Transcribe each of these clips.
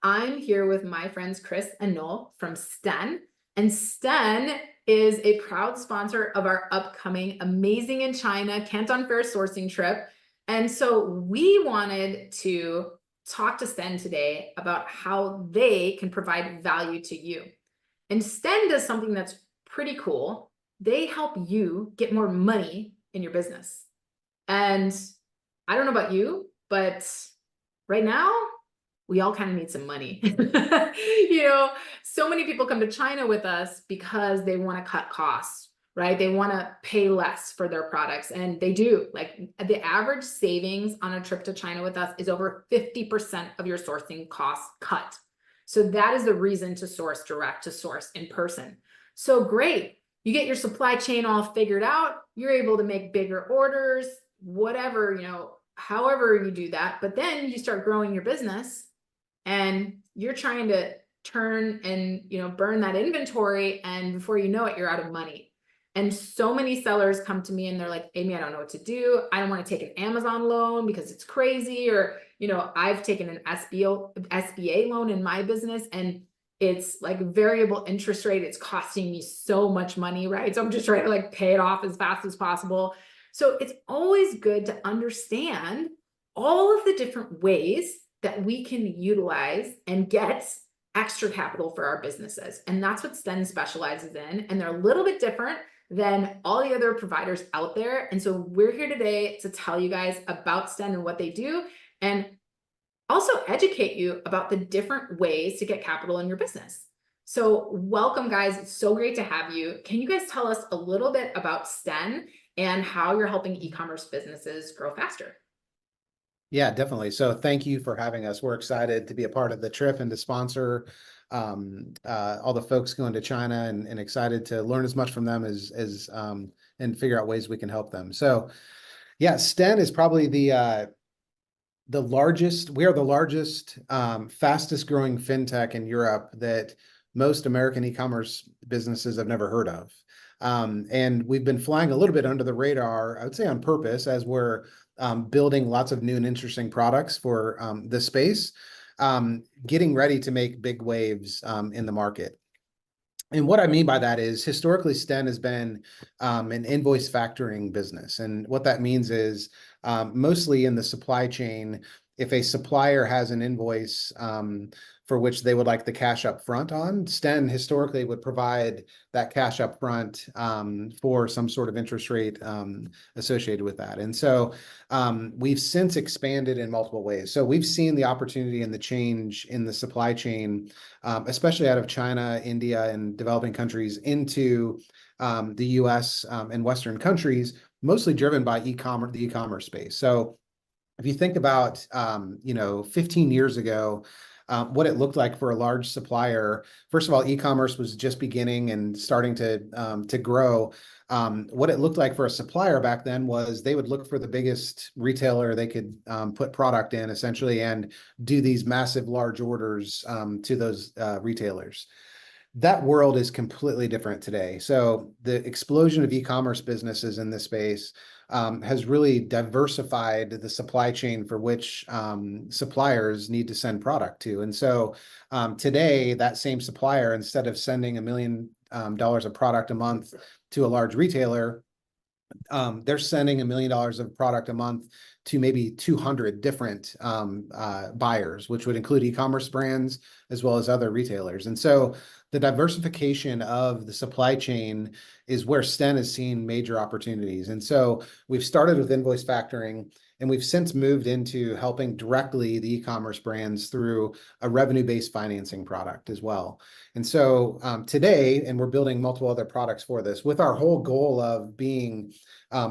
I'm here with my friends Chris and Noel from Sten. And Sten is a proud sponsor of our upcoming Amazing in China Canton Fair sourcing trip. And so we wanted to talk to Sten today about how they can provide value to you. And Sten does something that's pretty cool. They help you get more money in your business. And I don't know about you, but right now, we all kind of need some money. So many people come to China with us because they want to cut costs, right? They want to pay less for their products, and they do. Like the average savings on a trip to China with us is over 50% of your sourcing costs cut. So that is the reason to source direct, to source in person. So great. You get your supply chain all figured out. You're able to make bigger orders, whatever, however you do that. But then you start growing your business and you're trying to turn and burn that inventory, and before you know it, you're out of money. And so many sellers come to me and they're like, Amy, I don't know what to do. I don't want to take an Amazon loan because it's crazy. Or, I've taken an SBA loan in my business, and it's like variable interest rate. It's costing me so much money, right? So I'm just trying to pay it off as fast as possible. So it's always good to understand all of the different ways that we can utilize and get extra capital for our businesses. And that's what Sten specializes in. And they're a little bit different than all the other providers out there. And so we're here today to tell you guys about Sten and what they do, and also educate you about the different ways to get capital in your business. So welcome, guys. It's so great to have you. Can you guys tell us a little bit about Sten and how you're helping e-commerce businesses grow faster? Yeah, definitely. So thank you for having us. We're excited to be a part of the trip and to sponsor all the folks going to China, and excited to learn as much from them as and figure out ways we can help them. So yeah, Sten is probably the largest. We are the largest, fastest growing fintech in Europe that most American e-commerce businesses have never heard of. And we've been flying a little bit under the radar, I would say on purpose, as we're building lots of new and interesting products for this space, getting ready to make big waves in the market. And what I mean by that is, historically, Sten has been an invoice factoring business. And what that means is, mostly in the supply chain, if a supplier has an invoice for which they would like the cash up front on, Sten historically would provide that cash up front for some sort of interest rate associated with that. And so we've since expanded in multiple ways. So we've seen the opportunity and the change in the supply chain, especially out of China, India, and developing countries into the US and Western countries, mostly driven by the e-commerce space. So if you think about, 15 years ago, what it looked like for a large supplier, first of all, e-commerce was just beginning and starting to grow. What it looked like for a supplier back then was they would look for the biggest retailer they could put product in, essentially, and do these massive large orders to those retailers. That world is completely different today. So the explosion of e-commerce businesses in this space has really diversified the supply chain for which suppliers need to send product to. And so today, that same supplier, instead of sending $1 million of product a month to a large retailer, they're sending $1 million of product a month to maybe 200 different buyers, which would include e-commerce brands as well as other retailers. And so the diversification of the supply chain is where Sten has seen major opportunities. And so we've started with invoice factoring, and we've since moved into helping directly the e-commerce brands through a revenue-based financing product as well. And so today, and we're building multiple other products for this, with our whole goal of being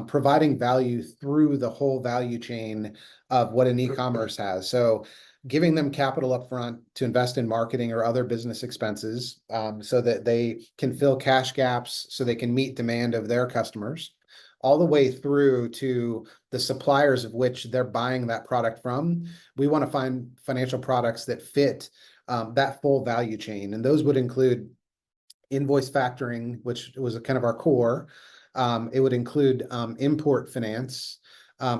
providing value through the whole value chain of what an e-commerce has. So giving them capital up front to invest in marketing or other business expenses so that they can fill cash gaps, so they can meet demand of their customers, all the way through to the suppliers of which they're buying that product from. We want to find financial products that fit that full value chain. And those would include invoice factoring, which was kind of our core. It would include import finance.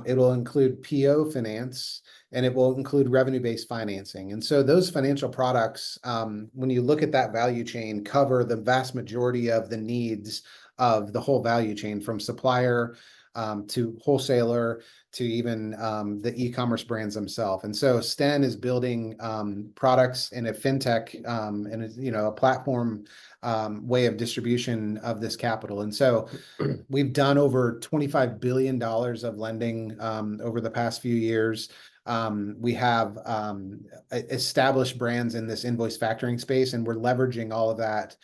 It will include PO finance. and it will include revenue-based financing. And so those financial products, when you look at that value chain, cover the vast majority of the needs of the whole value chain, from supplier to wholesaler to even the e-commerce brands themselves. And so Sten is building products in a fintech and a platform way of distribution of this capital. And so we've done over $25 billion of lending over the past few years. We have established brands in this invoice factoring space, and we're leveraging all of that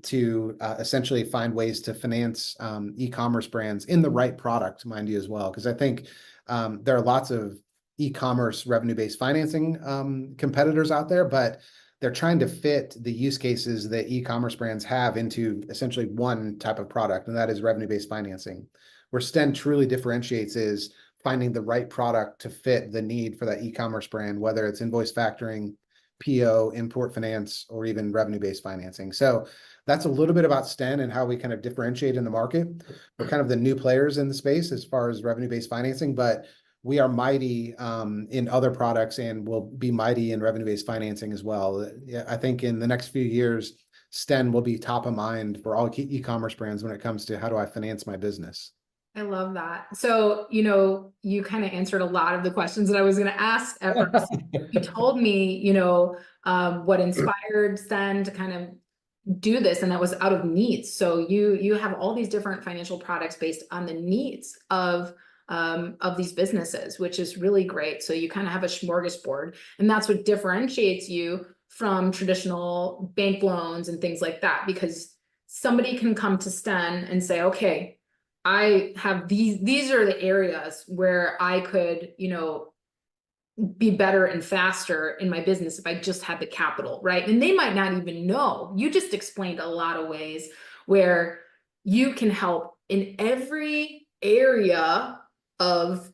to essentially find ways to finance e-commerce brands in the right product, mind you, as well. Because I think there are lots of e-commerce revenue-based financing competitors out there, but they're trying to fit the use cases that e-commerce brands have into essentially one type of product, and that is revenue-based financing. Where Sten truly differentiates is finding the right product to fit the need for that e-commerce brand, whether it's invoice factoring, PO, import finance, or even revenue-based financing. So that's a little bit about Sten and how we kind of differentiate in the market. We're kind of the new players in the space as far as revenue-based financing, but we are mighty in other products and will be mighty in revenue-based financing as well. I think in the next few years, Sten will be top of mind for all e-commerce brands when it comes to how do I finance my business. I love that. So, you kind of answered a lot of the questions that I was going to ask at first. You told me, what inspired Sten to kind of do this, and that was out of needs. So you have all these different financial products based on the needs of these businesses, which is really great. So you kind of have a smorgasbord, and that's what differentiates you from traditional bank loans and things like that, because somebody can come to Sten and say, okay, I have these are the areas where I could, be better and faster in my business if I just had the capital, right? And they might not even know. You just explained a lot of ways where you can help in every area of,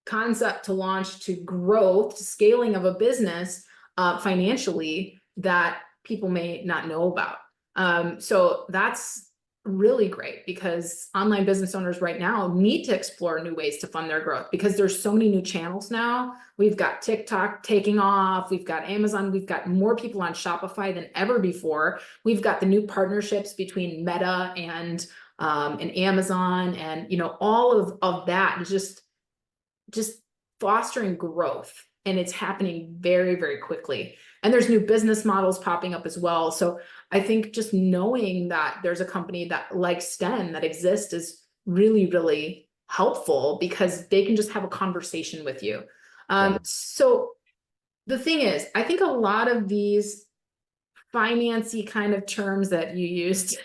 concept to launch to growth to scaling of a business financially that people may not know about. So that's really great, because online business owners right now need to explore new ways to fund their growth, because there's so many new channels now. We've got TikTok taking off, we've got Amazon, we've got more people on Shopify than ever before. We've got the new partnerships between Meta and Amazon, and all of that is just fostering growth, and it's happening very, very quickly. And there's new business models popping up as well. So I think just knowing that there's a company that like Sten that exists is really, really helpful, because they can just have a conversation with you. So the thing is, I think a lot of these financy kind of terms that you used,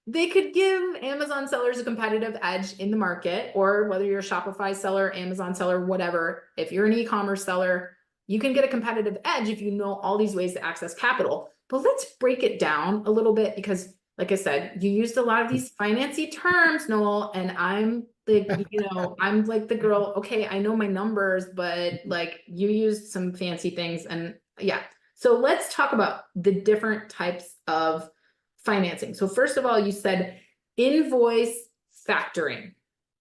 they could give Amazon sellers a competitive edge in the market, or whether you're a Shopify seller, Amazon seller, whatever. If you're an e-commerce seller, you can get a competitive edge if you know all these ways to access capital. But let's break it down a little bit, because like I said, you used a lot of these financy terms, Noel, and I'm like, I'm like the girl, okay, I know my numbers, but like you used some fancy things, and yeah. So let's talk about the different types of financing. So first of all, you said invoice factoring.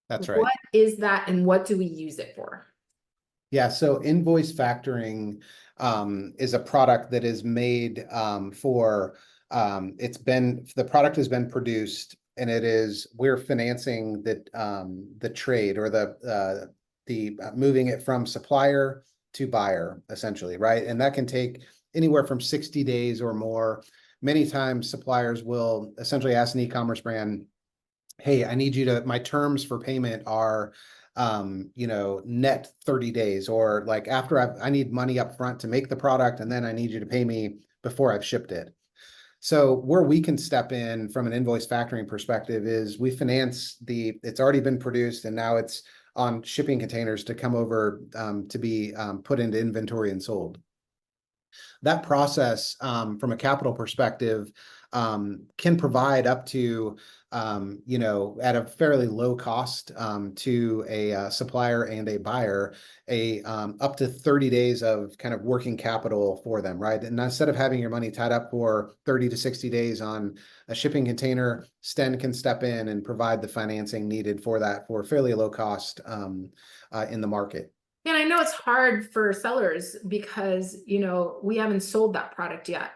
That's right. What is that, and what do we use it for? Yeah, so invoice factoring is a product that is made for the product has been produced, and we're financing the trade, or the moving it from supplier to buyer, essentially, right? And that can take anywhere from 60 days or more. Many times suppliers will essentially ask an e-commerce brand, hey, my terms for payment are net 30 days, or like after I need money up front to make the product, and then I need you to pay me before I've shipped it. So where we can step in from an invoice factoring perspective is we finance it's already been produced, and now it's on shipping containers to come over to be put into inventory and sold. That process from a capital perspective can provide up to you know, at a fairly low cost to a supplier and a buyer, up to 30 days of kind of working capital for them, right? And instead of having your money tied up for 30 to 60 days on a shipping container, Sten can step in and provide the financing needed for that for fairly low cost in the market. And I know it's hard for sellers because, you know, we haven't sold that product yet.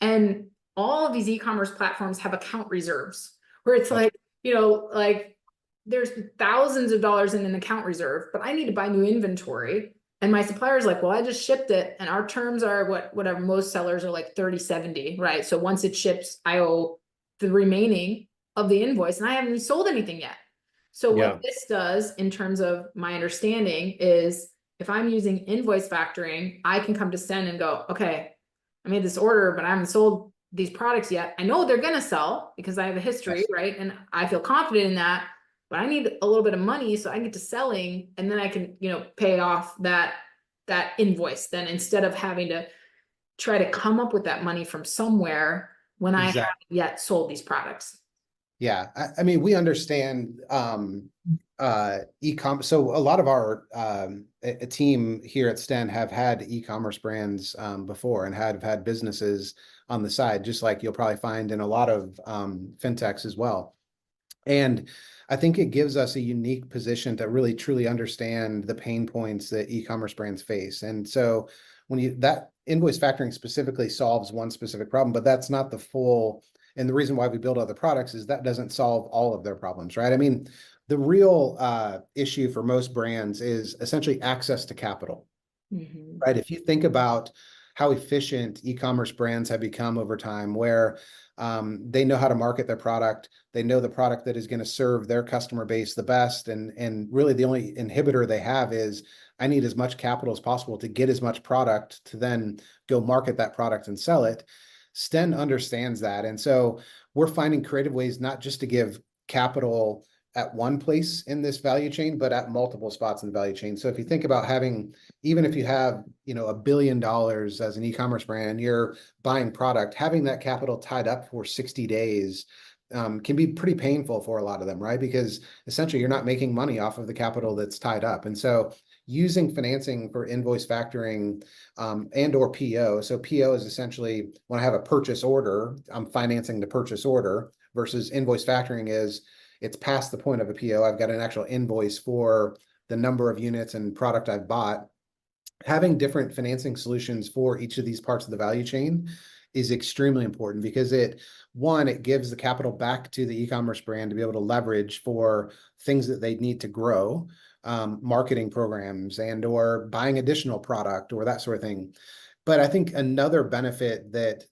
And all of these e-commerce platforms have account reserves where it's That's like, you know, like there's thousands of dollars in an account reserve, but I need to buy new inventory. And my supplier's like, well, I just shipped it. And our terms are whatever, most sellers are like 30/70, right? So once it ships, I owe the remaining of the invoice and I haven't sold anything yet. So Yeah. what this does in terms of my understanding is if I'm using invoice factoring, I can come to Sten and go, okay, I made this order, but I haven't sold these products yet. I know they're going to sell because I have a history, Yes. right? And I feel confident in that, but I need a little bit of money so I can get to selling and then I can, you know, pay off that invoice then instead of having to try to come up with that money from somewhere when I exactly. haven't yet sold these products. Yeah, I mean, we understand e-com. So a lot of our a team here at Sten have had e-commerce brands before and have had businesses on the side, just like you'll probably find in a lot of fintechs as well. And I think it gives us a unique position to really truly understand the pain points that e-commerce brands face. And so that invoice factoring specifically solves one specific problem, but that's not the full. And the reason why we build other products is that doesn't solve all of their problems, right? I mean, the real issue for most brands is essentially access to capital, right? If you think about how efficient e-commerce brands have become over time, where they know how to market their product, they know the product that is going to serve their customer base the best, and really the only inhibitor they have is I need as much capital as possible to get as much product to then go market that product and sell it. Sten understands that. And so we're finding creative ways not just to give capital at one place in this value chain, but at multiple spots in the value chain. So if you think about having, even if you have, you know, $1 billion as an e-commerce brand and you're buying product, having that capital tied up for 60 days can be pretty painful for a lot of them, right? Because essentially you're not making money off of the capital that's tied up. And so using financing for invoice factoring and or PO. So PO is essentially when I have a purchase order, I'm financing the purchase order, versus invoice factoring is it's past the point of a PO. I've got an actual invoice for the number of units and product I've bought. Having different financing solutions for each of these parts of the value chain is extremely important because it gives the capital back to the e-commerce brand to be able to leverage for things that they need to grow, marketing programs and or buying additional product or that sort of thing. But I think another benefit that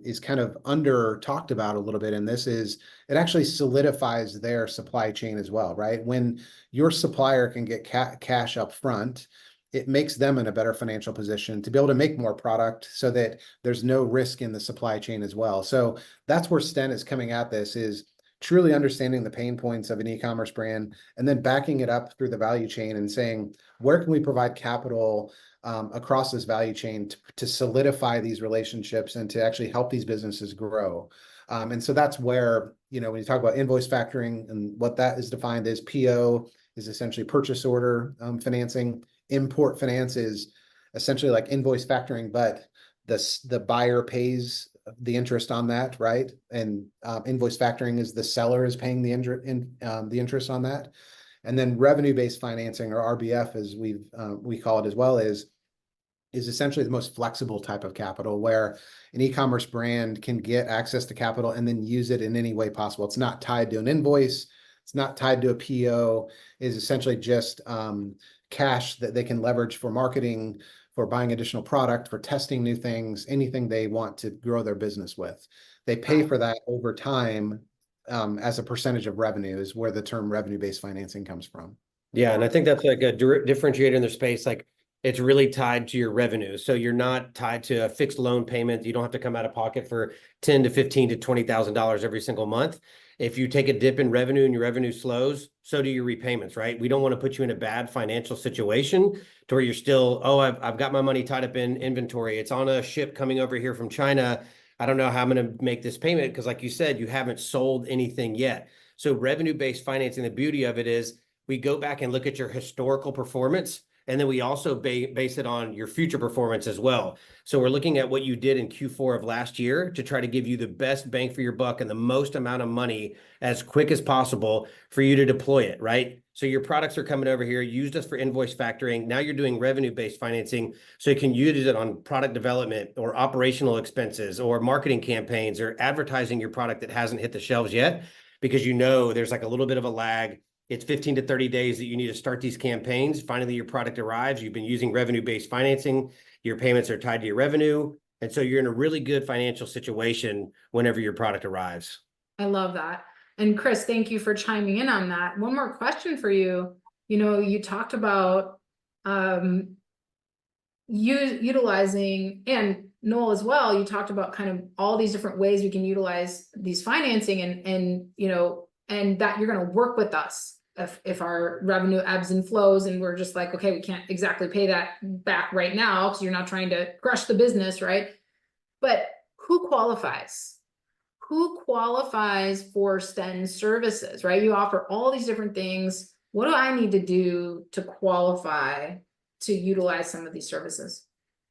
is kind of under talked about a little bit in this is it actually solidifies their supply chain as well, right? When your supplier can get cash up front, it makes them in a better financial position to be able to make more product so that there's no risk in the supply chain as well. So that's where Sten is coming at this, is truly understanding the pain points of an e-commerce brand and then backing it up through the value chain and saying, where can we provide capital across this value chain to solidify these relationships and to actually help these businesses grow. And so that's where, you know, when you talk about invoice factoring and what that is defined as, PO is essentially purchase order financing. Import finance is essentially like invoice factoring, but the buyer pays the interest on that, right? And invoice factoring is the seller is paying the interest on that. And then revenue-based financing, or RBF, as we call it as well, is essentially the most flexible type of capital where an e-commerce brand can get access to capital and then use it in any way possible. It's not tied to an invoice. It's not tied to a PO. It is essentially just cash that they can leverage for marketing, for buying additional product, for testing new things, anything they want to grow their business with. They pay for that over time as a percentage of revenue is where the term revenue-based financing comes from. Yeah, and I think that's like a differentiator in their space. Like it's really tied to your revenue. So you're not tied to a fixed loan payment. You don't have to come out of pocket for $10,000 to $15,000 to $20,000 every single month. If you take a dip in revenue and your revenue slows, so do your repayments, right? We don't want to put you in a bad financial situation to where you're still, oh, I've got my money tied up in inventory. It's on a ship coming over here from China. I don't know how I'm going to make this payment because, like you said, you haven't sold anything yet. So revenue-based financing, the beauty of it is we go back and look at your historical performance, and then we also base it on your future performance as well. So we're looking at what you did in Q4 of last year to try to give you the best bang for your buck and the most amount of money as quick as possible for you to deploy it, right? So your products are coming over here, used us for invoice factoring. Now you're doing revenue-based financing, so you can use it on product development or operational expenses or marketing campaigns or advertising your product that hasn't hit the shelves yet, because you know there's like a little bit of a lag. It's 15 to 30 days that you need to start these campaigns. Finally, your product arrives. You've been using revenue-based financing. Your payments are tied to your revenue. And so you're in a really good financial situation whenever your product arrives. I love that. And Chris, thank you for chiming in on that. One more question for you. You know, you talked about utilizing, and Noel as well, you talked about kind of all these different ways we can utilize these financing and you know, and that you're going to work with us if our revenue ebbs and flows and we're just like, okay, we can't exactly pay that back right now because you're not trying to crush the business, right? But who qualifies? Who qualifies for Sten services, right? You offer all these different things. What do I need to do to qualify to utilize some of these services?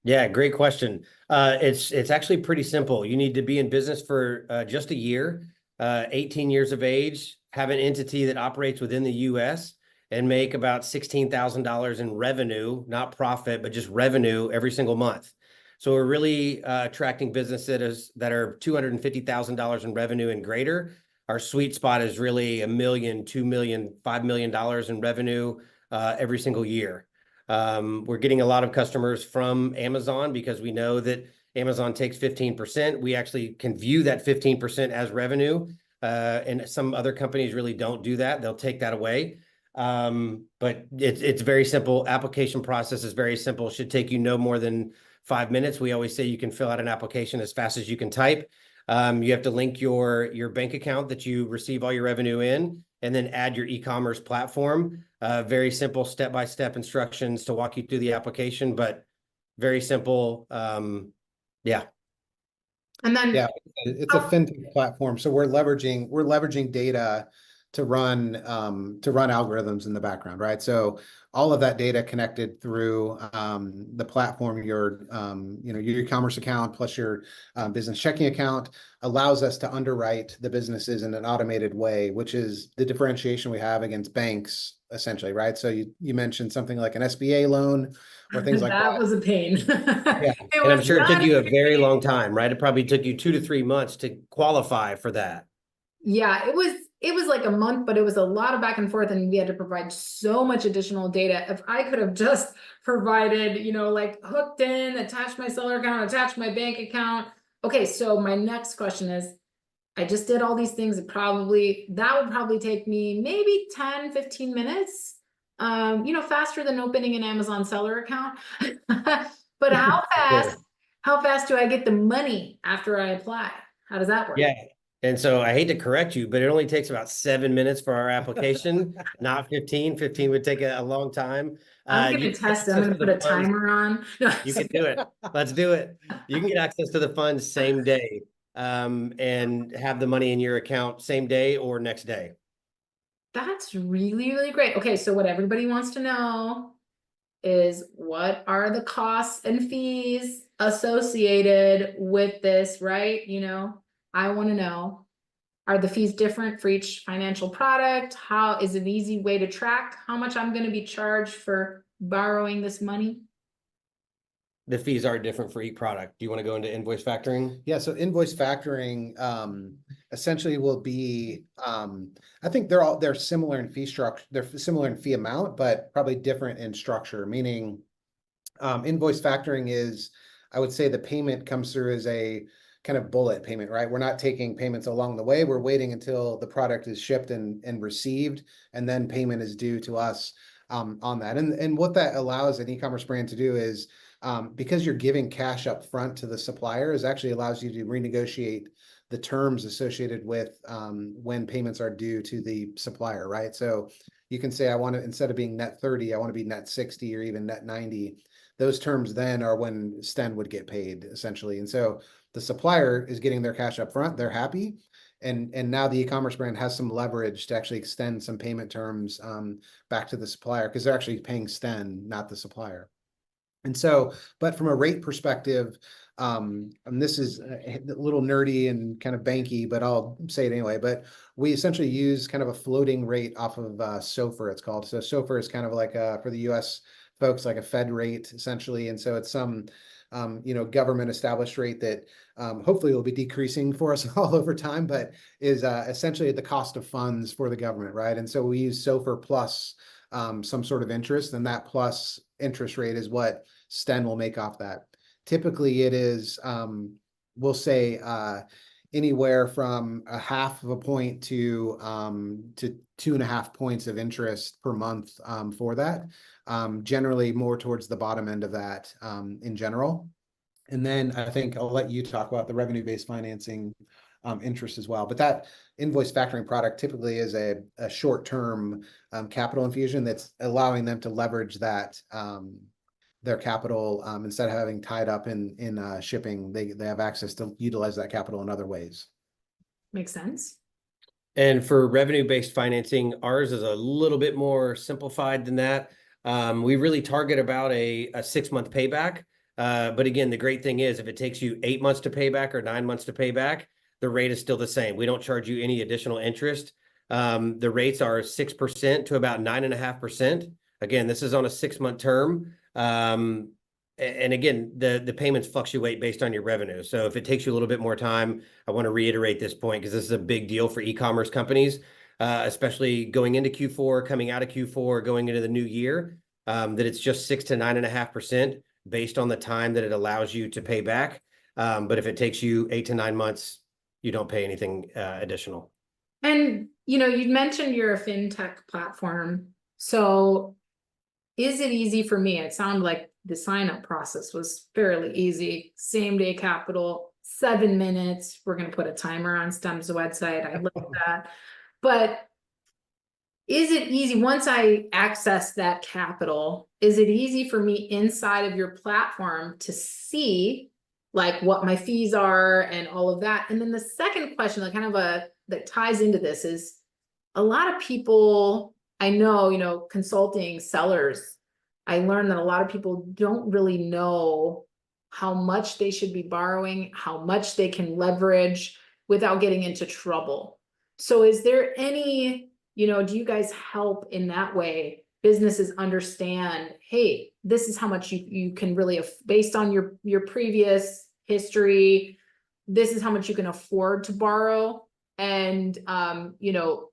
Yeah, great question. It's actually pretty simple. You need to be in business for just a year, 18 years of age, have an entity that operates within the US, and make about $16,000 in revenue, not profit, but just revenue every single month. So we're really attracting businesses that are $250,000 in revenue and greater. Our sweet spot is really $1 million, $2 million, $5 million in revenue every single year. We're getting a lot of customers from Amazon because we know that Amazon takes 15%. We actually can view that 15% as revenue. And some other companies really don't do that. They'll take that away. But it's very simple. Application process is very simple. Should take you no more than 5 minutes. We always say you can fill out an application as fast as you can type. You have to link your bank account that you receive all your revenue in, and then add your e-commerce platform. Very simple step-by-step instructions to walk you through the application, but very simple. Yeah. And then Yeah, it's a fintech platform. So we're leveraging data to run algorithms in the background, right? So all of that data connected through the platform, your e-commerce account plus your business checking account allows us to underwrite the businesses in an automated way, which is the differentiation we have against banks, essentially, right? So you mentioned something like an SBA loan or things like that. That was a pain. Yeah. And I'm sure it took you a very long time, right? It probably took you 2 to 3 months to qualify for that. Yeah, it was like a month, but it was a lot of back and forth, and we had to provide so much additional data. If I could have just provided, you know, like hooked in, attached my seller account, attached my bank account. Okay, so my next question is, I just did all these things. That would probably take me maybe 10, 15 minutes. You know, faster than opening an Amazon seller account. But how fast do I get the money after I apply? How does that work? Yeah. And so I hate to correct you, but it only takes about 7 minutes for our application, not 15. 15 would take a long time. I'm going to test it. I'm going to put a timer on. No, you can do it. Let's do it. You can get access to the funds same day and have the money in your account same day or next day. That's really, really great. Okay, so what everybody wants to know is, what are the costs and fees associated with this, right? You know, I want to know, are the fees different for each financial product? How is it an easy way to track how much I'm going to be charged for borrowing this money? The fees are different for each product. Do you want to go into invoice factoring? Yeah, so invoice factoring essentially will be, I think they're similar in fee structure, they're similar in fee amount, but probably different in structure, meaning invoice factoring is, I would say the payment comes through as a kind of bullet payment, right? We're not taking payments along the way. We're waiting until the product is shipped and received, and then payment is due to us on that. And what that allows an e-commerce brand to do is, because you're giving cash up front to the supplier, is actually allows you to renegotiate the terms associated with when payments are due to the supplier, right? So you can say, I want to, instead of being net 30, I want to be net 60 or even net 90. Those terms then are when Sten would get paid, essentially. And so the supplier is getting their cash up front, they're happy. And now the e-commerce brand has some leverage to actually extend some payment terms back to the supplier, because they're actually paying Sten, not the supplier. And so, but from a rate perspective, and this is a little nerdy and kind of banky, but I'll say it anyway. But we essentially use kind of a floating rate off of SOFR, it's called. So SOFR is kind of like for the US folks, like a Fed rate essentially. And so it's some government established rate that hopefully will be decreasing for us all over time, but is essentially at the cost of funds for the government, right? And so we use SOFR plus some sort of interest, and that plus interest rate is what Sten will make off that. Typically it is, we'll say anywhere from 0.5 point to 2.5 points of interest per month for that. Generally more towards the bottom end of that in general. And then I think I'll let you talk about the revenue-based financing interest as well. But that invoice factoring product typically is a short-term capital infusion that's allowing them to leverage that their capital instead of having tied up in shipping. They have access to utilize that capital in other ways. Makes sense. And for revenue-based financing, ours is a little bit more simplified than that. We really target about a 6-month payback. But again, the great thing is if it takes you 8 months to pay back or 9 months to pay back, the rate is still the same. We don't charge you any additional interest. The rates are 6% to about 9.5%. Again, this is on a 6-month term. And again, the payments fluctuate based on your revenue. So if it takes you a little bit more time, I want to reiterate this point because this is a big deal for e-commerce companies, especially going into Q4, coming out of Q4, going into the new year, that it's just 6 to 9.5% based on the time that it allows you to pay back. But if it takes you 8 to 9 months, you don't pay anything additional. And, you mentioned you're a fintech platform. So is it easy for me? It sounded like the sign-up process was fairly easy. Same-day capital, 7 minutes. We're going to put a timer on Stem's website. I love that. But is it easy once I access that capital? Is it easy for me inside of your platform to see like what my fees are and all of that? And then the second question, like that ties into this is a lot of people I know, consulting sellers, I learned that a lot of people don't really know how much they should be borrowing, how much they can leverage without getting into trouble. So is there any, do you guys help in that way? Businesses understand, hey, this is how much you can really, based on your previous history, this is how much you can afford to borrow. And, and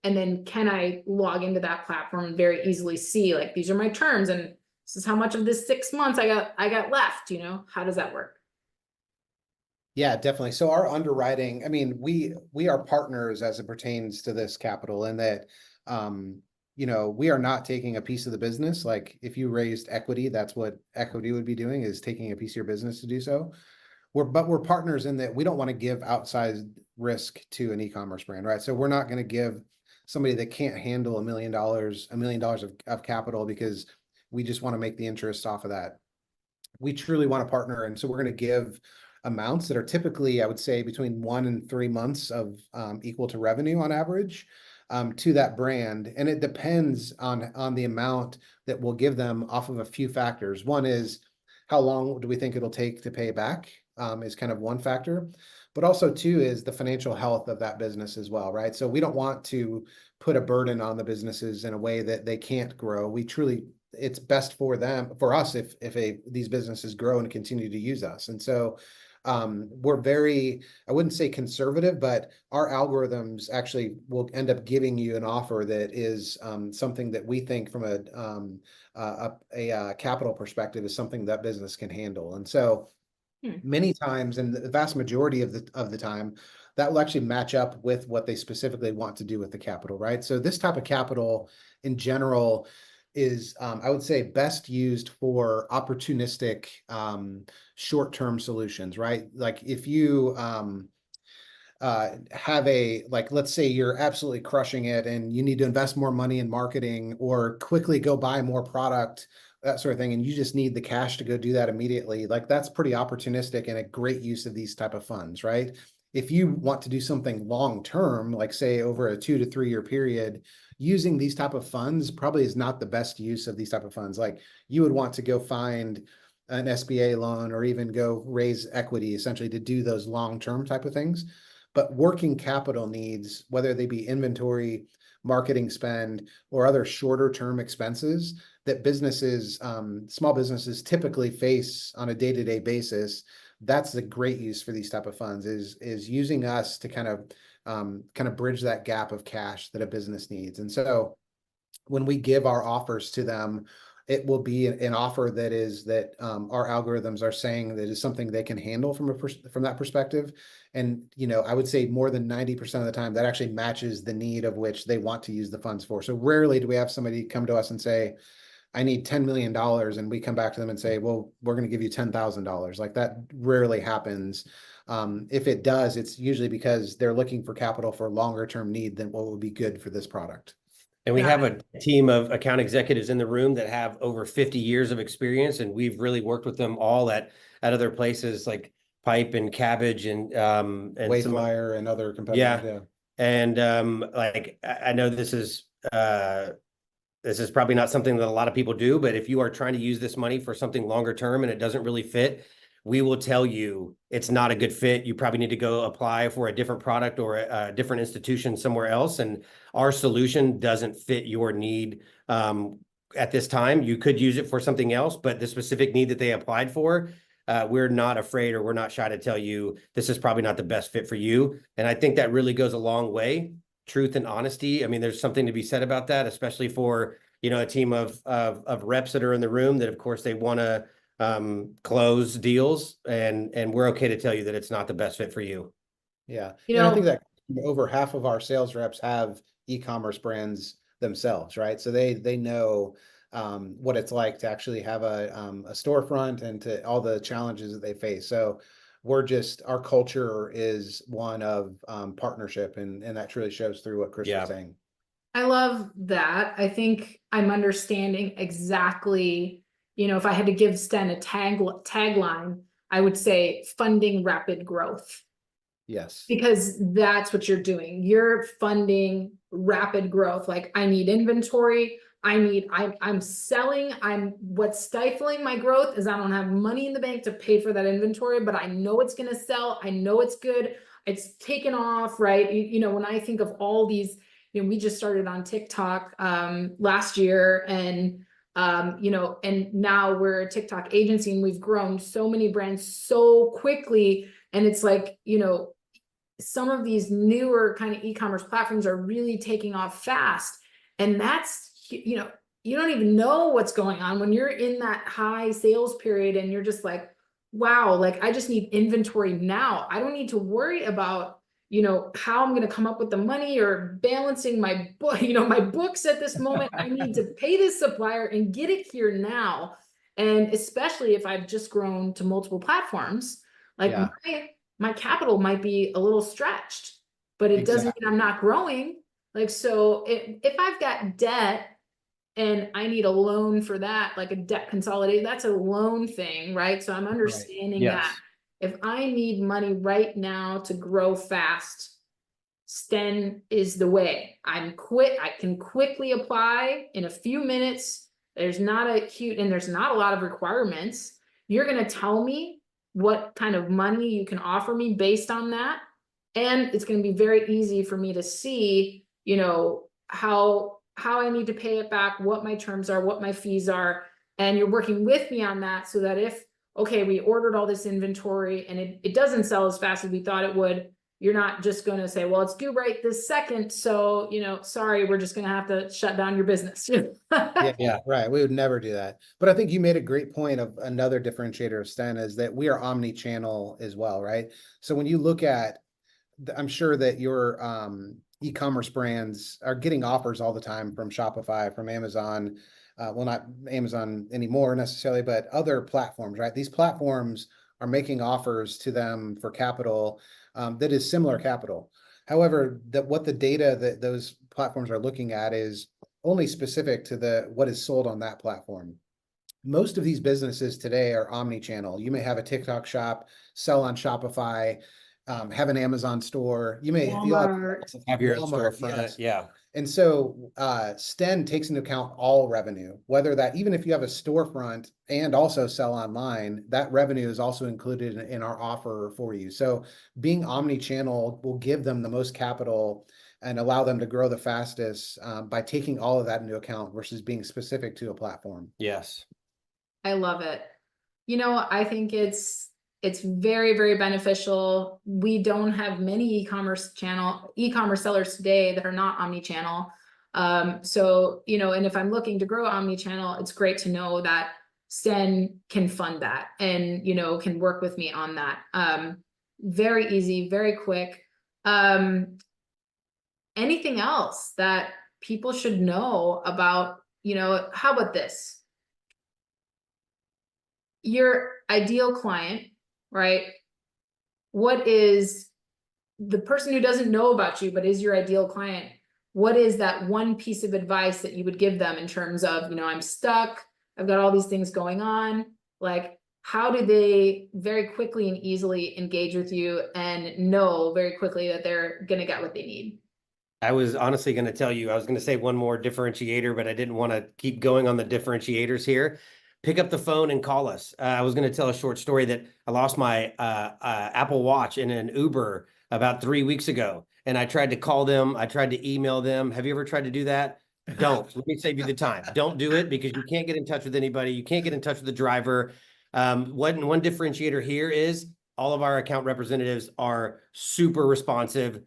then can I log into that platform and very easily see like, these are my terms and this is how much of this 6 months I got left, how does that work? Yeah, definitely. So our underwriting, I mean, we are partners as it pertains to this capital, and that, we are not taking a piece of the business. Like if you raised equity, that's what equity would be doing, is taking a piece of your business to do so. But we're partners in that we don't want to give outsized risk to an e-commerce brand, right? So we're not going to give somebody that can't handle $1 million of capital because we just want to make the interest off of that. We truly want to partner. And so we're going to give amounts that are typically, I would say, between 1 and 3 months of equal to revenue on average to that brand. And it depends on the amount that we'll give them off of a few factors. One is how long do we think it'll take to pay back is kind of one factor. But also two is the financial health of that business as well, right? So we don't want to put a burden on the businesses in a way that they can't grow. It's best for us if these businesses grow and continue to use us. And so we're very, I wouldn't say conservative, but our algorithms actually will end up giving you an offer that is something that we think from a capital perspective is something that business can handle. And so many times, and the vast majority of the time, that will actually match up with what they specifically want to do with the capital, right? So this type of capital in general is, I would say, best used for opportunistic short-term solutions, right? Like if you have let's say you're absolutely crushing it and you need to invest more money in marketing or quickly go buy more product, that sort of thing, and you just need the cash to go do that immediately, like that's pretty opportunistic and a great use of these type of funds, right? if you want to do something long-term, like say over a 2 to 3 year period, using these type of funds probably is not the best use of these type of funds. Like you would want to go find an SBA loan or even go raise equity essentially to do those long-term type of things. But working capital needs, whether they be inventory, marketing spend, or other shorter term expenses that businesses, small businesses typically face on a day-to-day basis, that's the great use for these type of funds is using us to kind of bridge that gap of cash that a business needs. And so when we give our offers to them, it will be an offer that is that our algorithms are saying that is something they can handle from that perspective. And I would say more than 90% of the time that actually matches the need of which they want to use the funds for. So rarely do we have somebody come to us and say, I need $10 million, and we come back to them and say, well, we're going to give you $10,000. Like that rarely happens. If it does, it's usually because they're looking for capital for a longer term need than what would be good for this product. And we have a team of account executives in the room that have over 50 years of experience, and we've really worked with them all at other places like Pipe and Cabbage and Wayflyer and other competitors. Yeah. And like I know this is probably not something that a lot of people do, but if you are trying to use this money for something longer term and it doesn't really fit, we will tell you it's not a good fit. You probably need to go apply for a different product or a different institution somewhere else. And our solution doesn't fit your need at this time. You could use it for something else, but the specific need that they applied for, we're not afraid or we're not shy to tell you this is probably not the best fit for you. And I think that really goes a long way. Truth and honesty. I mean, there's something to be said about that, especially for, a team of reps that are in the room that, of course, they want to close deals, and we're okay to tell you that it's not the best fit for you. Yeah. I think that over half of our sales reps have e-commerce brands themselves, right? So they know what it's like to actually have a storefront and to all the challenges that they face. So our culture is one of partnership, and that truly shows through what Chris was saying. I love that. I think I'm understanding exactly, if I had to give Sten a tagline, I would say funding rapid growth. Yes. Because that's what you're doing. You're funding rapid growth. Like I need inventory. I'm selling. What's stifling my growth is I don't have money in the bank to pay for that inventory, but I know it's going to sell. I know it's good. It's taken off, right? When I think of all these, we just started on TikTok last year, and and now we're a TikTok agency, and we've grown so many brands so quickly. And it's like, some of these newer kind of e-commerce platforms are really taking off fast. And that's, you don't even know what's going on when you're in that high sales period and you're just like, wow, like I just need inventory now. I don't need to worry about how I'm going to come up with the money or balancing my book, my books at this moment. I need to pay this supplier and get it here now. And especially if I've just grown to multiple platforms, like my capital might be a little stretched, but it doesn't mean I'm not growing. Like, so if I've got debt and I need a loan for that, like a debt consolidation, that's a loan thing, right? So I'm understanding that. If I need money right now to grow fast, Sten is the way. I can quickly apply in a few minutes. There's not a lot of requirements. You're going to tell me what kind of money you can offer me based on that. And it's going to be very easy for me to see, how I need to pay it back, what my terms are, what my fees are. And you're working with me on that so that if, okay, we ordered all this inventory and it doesn't sell as fast as we thought it would, you're not just going to say, well, it's due right this second. So, sorry, we're just going to have to shut down your business. Yeah, right. We would never do that. But I think you made a great point of another differentiator of Sten is that we are omni-channel as well, right? So when you look at, I'm sure that your e-commerce brands are getting offers all the time from Shopify, from Amazon, well, not Amazon anymore necessarily, but other platforms, right? These platforms are making offers to them for capital that is similar capital. However, what the data that those platforms are looking at is only specific to what is sold on that platform. Most of these businesses today are omni-channel. You may have a TikTok shop, sell on Shopify, have an Amazon store. You'll Walmart. Have your own Walmart, storefront. yes. Yeah. And so Sten takes into account all revenue, whether that, even if you have a storefront and also sell online, that revenue is also included in our offer for you. So being omni-channel will give them the most capital and allow them to grow the fastest by taking all of that into account versus being specific to a platform. Yes. I love it. You know, I think it's very, very beneficial. We don't have many e-commerce sellers today that are not omni-channel. So, you know, and if I'm looking to grow omni-channel, it's great to know that Sten can fund that and, you know, can work with me on that. Very easy, very quick. Anything else that people should know about, you know, how about this? Your ideal client, right? What is the person who doesn't know about you, but is your ideal client? What is that one piece of advice that you would give them in terms of, you know, I'm stuck, I've got all these things going on. Like, how do they very quickly and easily engage with you and know very quickly that they're going to get what they need? I was honestly going to tell you, I was going to say one more differentiator, but I didn't want to keep going on the differentiators here. Pick up the phone and call us. I was going to tell a short story that I lost my Apple Watch in an Uber about 3 weeks ago. And I tried to call them. I tried to email them. Have you ever tried to do that? Don't. Let me save you the time. Don't do it because you can't get in touch with anybody. You can't get in touch with the driver. One differentiator here is all of our account representatives are super responsive.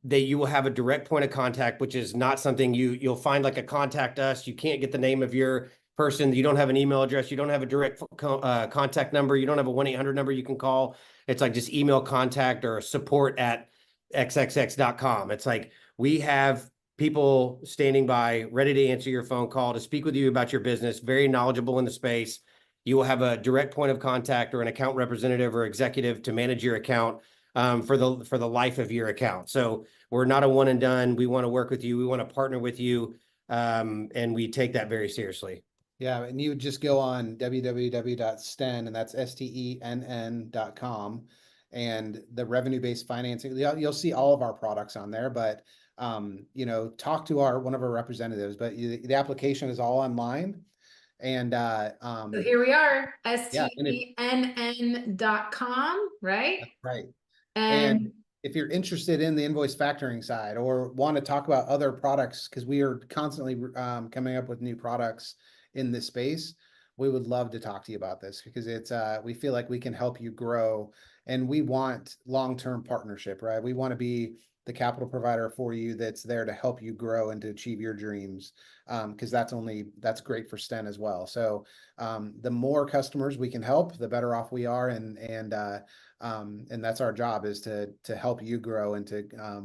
You will have a direct point of contact, which is not something you'll find like a contact us. You can't get the name of your person. You don't have an email address. You don't have a direct contact number. You don't have a 1-800 number you can call. It's like just email contact or support at xxx.com. It's like we have people standing by ready to answer your phone call, to speak with you about your business, very knowledgeable in the space. You will have a direct point of contact or an account representative or executive to manage your account for the life of your account. So we're not a one and done. We want to work with you. We want to partner with you. And we take that very seriously. Yeah, and you would just go on www.sten, and that's STENN.com, and the revenue-based financing. You'll see all of our products on there, but you know, talk to one of our representatives. But the application is all online, and So here we are, yeah, STENN.com, right? right. And And if you're interested in the invoice factoring side or want to talk about other products, because we are constantly coming up with new products in this space, we would love to talk to you about this because it's we feel like we can help you grow, and we want long-term partnership, right? We want to be the capital provider for you that's there to help you grow and to achieve your dreams, because that's great for Sten as well. So the more customers we can help, the better off we are, and that's our job, is to help you grow and to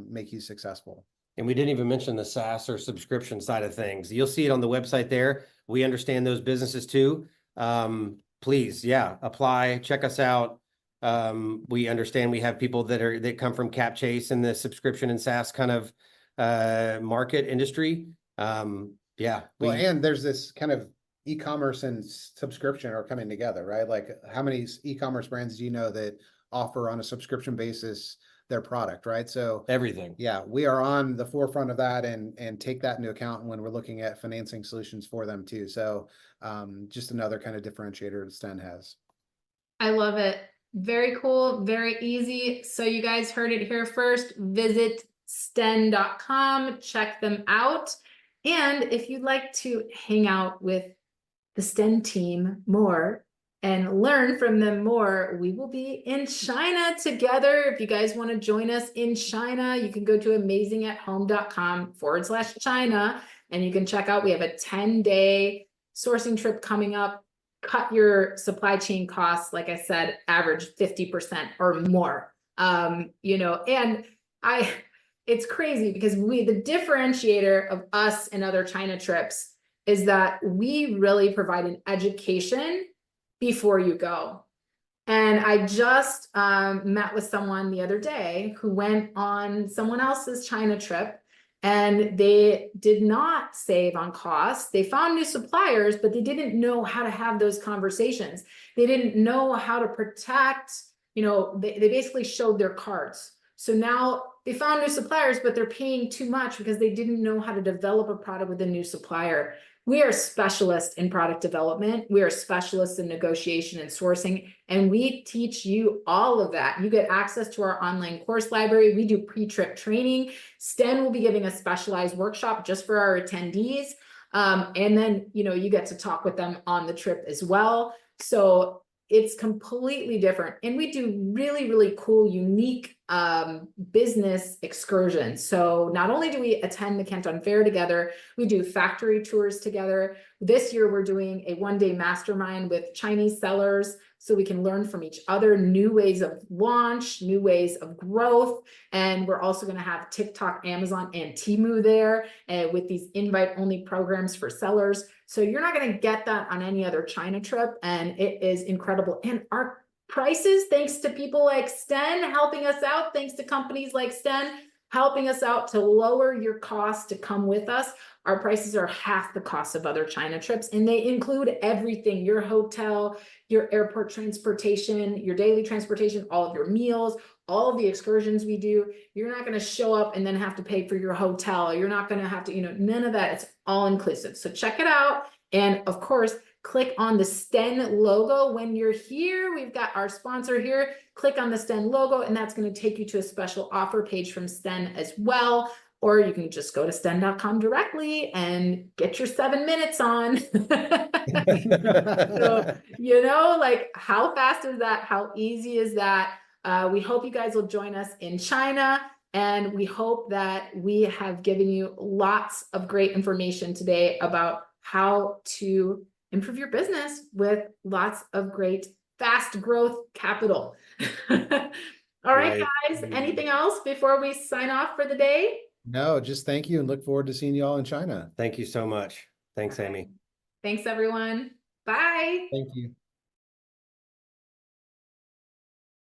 make you successful. And we didn't even mention the SaaS or subscription side of things. You'll see it on the website there. We understand those businesses too. Please, yeah, apply, check us out. We understand we have people that come from Cap Chase in the subscription and SaaS kind of market industry. Yeah. Well, and there's this kind of e-commerce and subscription are coming together, right? Like, how many e-commerce brands do you know that offer on a subscription basis their product, right? So everything. Yeah, we are on the forefront of that and take that into account when we're looking at financing solutions for them too. So just another kind of differentiator that Sten has. I love it. Very cool, very easy. So you guys heard it here first. Visit sten.com, check them out. And if you'd like to hang out with the Sten team more and learn from them more, we will be in China together. If you guys want to join us in China, you can go to amazingathome.com/China, and you can check out, we have a 10-day sourcing trip coming up. Cut your supply chain costs, like I said, average 50% or more. You know, and it's crazy because the differentiator of us and other China trips is that we really provide an education before you go. And I just met with someone the other day who went on someone else's China trip, and they did not save on costs. They found new suppliers, but they didn't know how to have those conversations. They didn't know how to protect you know, they basically showed their cards. So now they found new suppliers, but they're paying too much because they didn't know how to develop a product with a new supplier. We are specialists in product development. We are specialists in negotiation and sourcing, and we teach you all of that. You get access to our online course library. We do pre-trip training. Sten will be giving a specialized workshop just for our attendees. And then, you know, you get to talk with them on the trip as well. So it's completely different. And we do really, really cool, unique business excursions. So not only do we attend the Canton Fair together, we do factory tours together. This year, we're doing a one-day mastermind with Chinese sellers so we can learn from each other, new ways of launch, new ways of growth. And we're also going to have TikTok, Amazon, and Temu there with these invite-only programs for sellers. So you're not going to get that on any other China trip, and it is incredible. And our prices, thanks to people like Sten helping us out, thanks to companies like Sten helping us out to lower your costs to come with us, our prices are half the cost of other China trips, and they include everything: your hotel, your airport transportation, your daily transportation, all of your meals, all of the excursions we do. You're not going to show up and then have to pay for your hotel. You're not going to have to, you know, none of that. It's all inclusive. So check it out. And of course, click on the Sten logo when you're here. We've got our sponsor here. Click on the Sten logo, and that's going to take you to a special offer page from Sten as well. Or you can just go to StNcom directly and get your 7 minutes on. So, you know, like, how fast is that? How easy is that? We hope you guys will join us in China, and we hope that we have given you lots of great information today about how to improve your business with lots of great fast growth capital. All right, guys, anything else before we sign off for the day? No, just thank you and look forward to seeing you all in China. Thank you so much. Thanks, Amy. Thanks, everyone. Bye. Thank you.